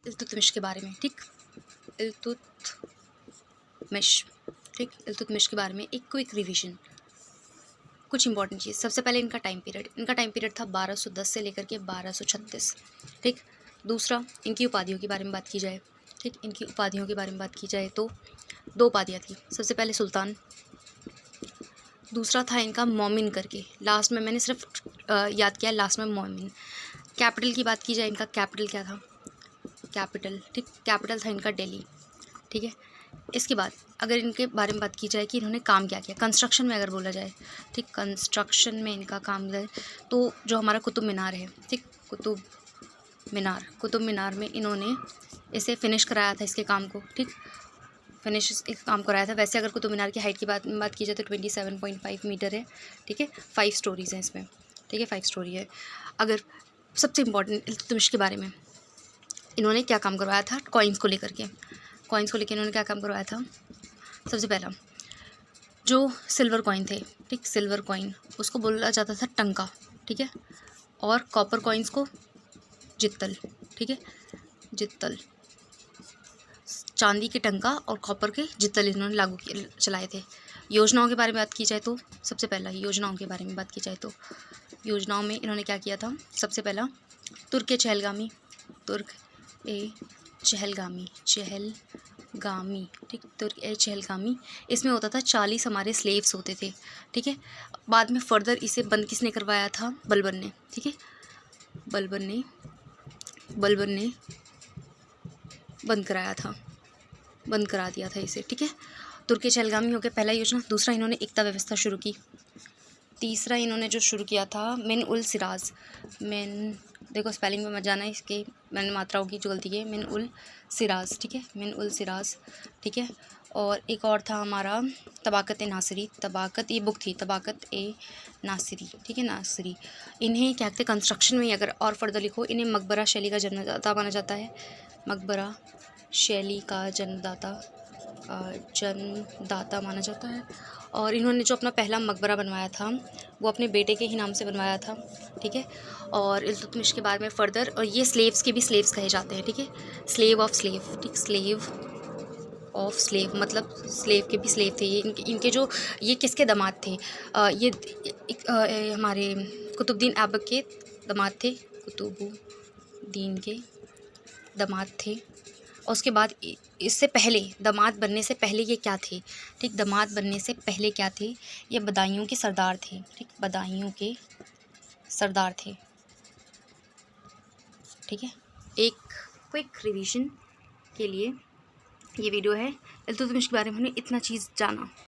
इल्तुतमिश के बारे में, ठीक, इल्तुतमिश, ठीक, इल्तुतमिश के बारे में एक क्विक रिवीजन, कुछ इंपॉर्टेंट चीज़। सबसे पहले इनका टाइम पीरियड था 1210 से लेकर के 1236, ठीक। दूसरा, इनकी उपाधियों के बारे में बात की जाए, ठीक, इनकी उपाधियों के बारे में बात की जाए तो 2 उपाधियाँ थी। सबसे पहले सुल्तान, दूसरा था इनका मोमिन करके, लास्ट में मैंने सिर्फ याद किया, लास्ट में मोमिन। कैपिटल की बात की जाए, इनका कैपिटल क्या था, कैपिटल, ठीक, कैपिटल था इनका दिल्ली, ठीक है। इसके बाद अगर इनके बारे में बात की जाए कि इन्होंने काम क्या किया, कंस्ट्रक्शन में अगर बोला जाए, ठीक, कंस्ट्रक्शन में इनका काम है तो जो हमारा कुतुब मीनार है, ठीक, कुतुब मीनार में इन्होंने इसे फिनिश कराया था, इसके काम को, ठीक, फिनिश एक काम कराया था। वैसे अगर कुतुब मीनार की हाइट की बात की जाए तो 27.5 मीटर है, ठीक है। 5 स्टोरीज़ हैं इसमें, ठीक है, 5 स्टोरी है। अगर सबसे इम्पॉर्टेंट इल्तुतमिश के बारे में, इन्होंने क्या काम करवाया था कॉइन्स को लेकर के, इन्होंने क्या काम करवाया था। सबसे पहला जो सिल्वर कॉइन थे, ठीक, सिल्वर कॉइन उसको बोला जाता था टंका, ठीक है, और कॉपर कॉइन्स को जित्तल, ठीक है, जित्तल, चांदी के टंका और कॉपर के जित्तल इन्होंने लागू किए, चलाए थे। योजनाओं के बारे में बात की जाए तो सबसे पहला योजनाओं के बारे में बात की जाए तो योजनाओं में इन्होंने क्या किया था। सबसे पहला तुर्क ए चहलगामी, ठीक, तुर्क ए चहलगामी, इसमें होता था 40 हमारे स्लेव्स होते थे, ठीक है। बाद में फर्दर इसे बंद किसने करवाया था, बलबन ने, ठीक है, बलबन ने बंद करा दिया था इसे, ठीक है। तुर्क ए चहलगामी हो गया पहला योजना। दूसरा, इन्होंने एकता व्यवस्था शुरू की। तीसरा, इन्होंने जो शुरू किया था मिन उल सिराज, देखो स्पेलिंग में मत जाना, इसके मैंने मात्राओं की जो गलती की है, मिन उल सिराज, ठीक है, मिन उल सिराज, ठीक है। और एक और था हमारा तबाकत ए नासिरी, ये बुक थी तबाकत ए नासिरी, ठीक है, नासिरी। इन्हें क्या कहते हैं, कंस्ट्रक्शन में अगर और फर्दर लिखो, इन्हें मकबरा शैली का जन्मदाता माना जाता है, मकबरा शैली का जन्मदाता माना जाता है। और इन्होंने जो अपना पहला मकबरा बनवाया था वो अपने बेटे के ही नाम से बनवाया था, ठीक है। और इल्तुतमिश के बारे में फर्दर, और ये स्लेव्स के भी स्लेव्स कहे जाते हैं, ठीक है, स्लेव ऑफ स्लेव, ठीक, स्लेव ऑफ स्लेव मतलब स्लेव के भी स्लेव थे ये। इनके जो ये किसके दामाद थे, ये हमारे कुतुबुद्दीन ऐबक के दामाद थे, कुतुबुद्दीन के दामाद थे। और उसके बाद इससे पहले, दामाद बनने से पहले ये क्या थे, ठीक, दामाद बनने से पहले क्या थे, ये बदायूं के सरदार थे, ठीक, बदायूं के सरदार थे, ठीक है। एक क्विक रिवीजन के लिए ये वीडियो है। इल्तुतमिश के बारे में हमने इतना चीज़ जाना।